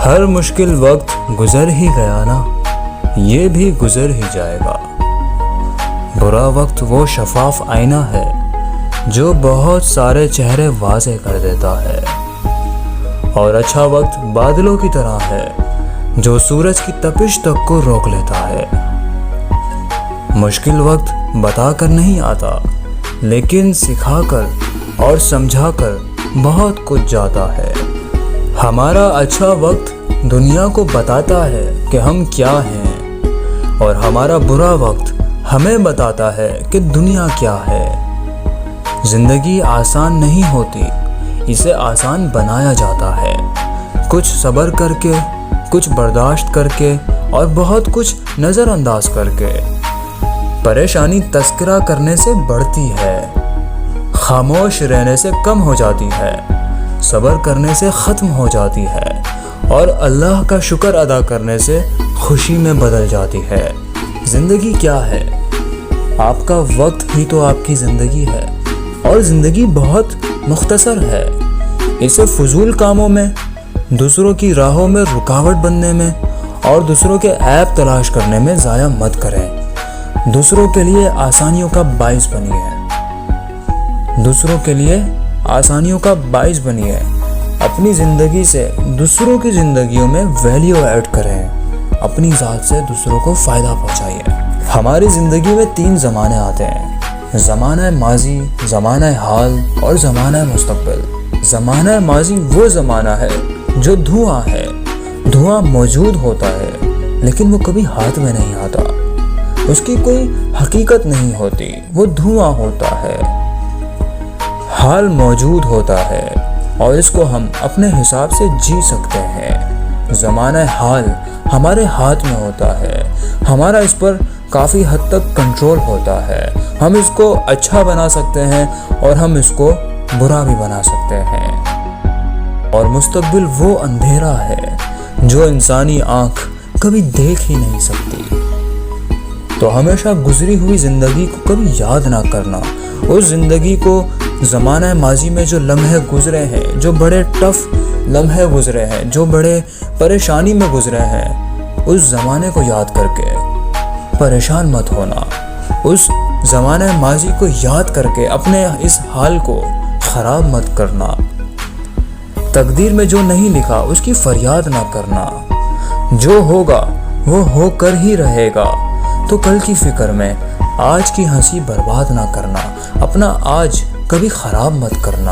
ہر مشکل وقت گزر ہی گیا نا، یہ بھی گزر ہی جائے گا۔ برا وقت وہ شفاف آئینہ ہے جو بہت سارے چہرے واضح کر دیتا ہے، اور اچھا وقت بادلوں کی طرح ہے جو سورج کی تپش تک کو روک لیتا ہے۔ مشکل وقت بتا کر نہیں آتا، لیکن سکھا کر اور سمجھا کر بہت کچھ جاتا ہے۔ ہمارا اچھا وقت دنیا کو بتاتا ہے کہ ہم کیا ہیں، اور ہمارا برا وقت ہمیں بتاتا ہے کہ دنیا کیا ہے۔ زندگی آسان نہیں ہوتی، اسے آسان بنایا جاتا ہے، کچھ صبر کر کے، کچھ برداشت کر کے، اور بہت کچھ نظر انداز کر کے۔ پریشانی تذکرہ کرنے سے بڑھتی ہے، خاموش رہنے سے کم ہو جاتی ہے، صبر کرنے سے ختم ہو جاتی ہے، اور اللہ کا شکر ادا کرنے سے خوشی میں بدل جاتی ہے۔ زندگی کیا ہے؟ آپ کا وقت ہی تو آپ کی زندگی ہے، اور زندگی بہت مختصر ہے۔ اسے فضول کاموں میں، دوسروں کی راہوں میں رکاوٹ بننے میں، اور دوسروں کے عیب تلاش کرنے میں ضائع مت کریں۔ دوسروں کے لیے آسانیوں کا باعث بنیے، دوسروں کے لیے آسانیوں کا باعث بنیے۔ اپنی زندگی سے دوسروں کی زندگیوں میں ویلیو ایڈ کریں، اپنی ذات سے دوسروں کو فائدہ پہنچائیے۔ ہماری زندگی میں 3 زمانے آتے ہیں: زمانہ ماضی، زمانہ حال، اور زمانہ مستقبل۔ زمانہ ماضی وہ زمانہ ہے جو دھواں ہے۔ دھواں موجود ہوتا ہے، لیکن وہ کبھی ہاتھ میں نہیں آتا، اس کی کوئی حقیقت نہیں ہوتی، وہ دھواں ہوتا ہے۔ حال موجود ہوتا ہے، اور اس کو ہم اپنے حساب سے جی سکتے ہیں۔ زمانہ حال ہمارے ہاتھ میں ہوتا ہے، ہمارا اس پر کافی حد تک کنٹرول ہوتا ہے۔ ہم اس کو اچھا بنا سکتے ہیں، اور ہم اس کو برا بھی بنا سکتے ہیں۔ اور مستقبل وہ اندھیرا ہے جو انسانی آنکھ کبھی دیکھ ہی نہیں سکتی۔ تو ہمیشہ گزری ہوئی زندگی کو کبھی یاد نہ کرنا، اس زندگی کو، زمانہ ماضی میں جو لمحے گزرے ہیں، جو بڑے ٹف لمحے گزرے ہیں، جو بڑے پریشانی میں گزرے ہیں، اس زمانے کو یاد کر کے پریشان مت ہونا۔ اس زمانہ ماضی کو یاد کر کے اپنے اس حال کو خراب مت کرنا۔ تقدیر میں جو نہیں لکھا اس کی فریاد نہ کرنا۔ جو ہوگا وہ ہو کر ہی رہے گا، تو کل کی فکر میں آج کی ہنسی برباد نہ کرنا، اپنا آج کبھی خراب مت کرنا۔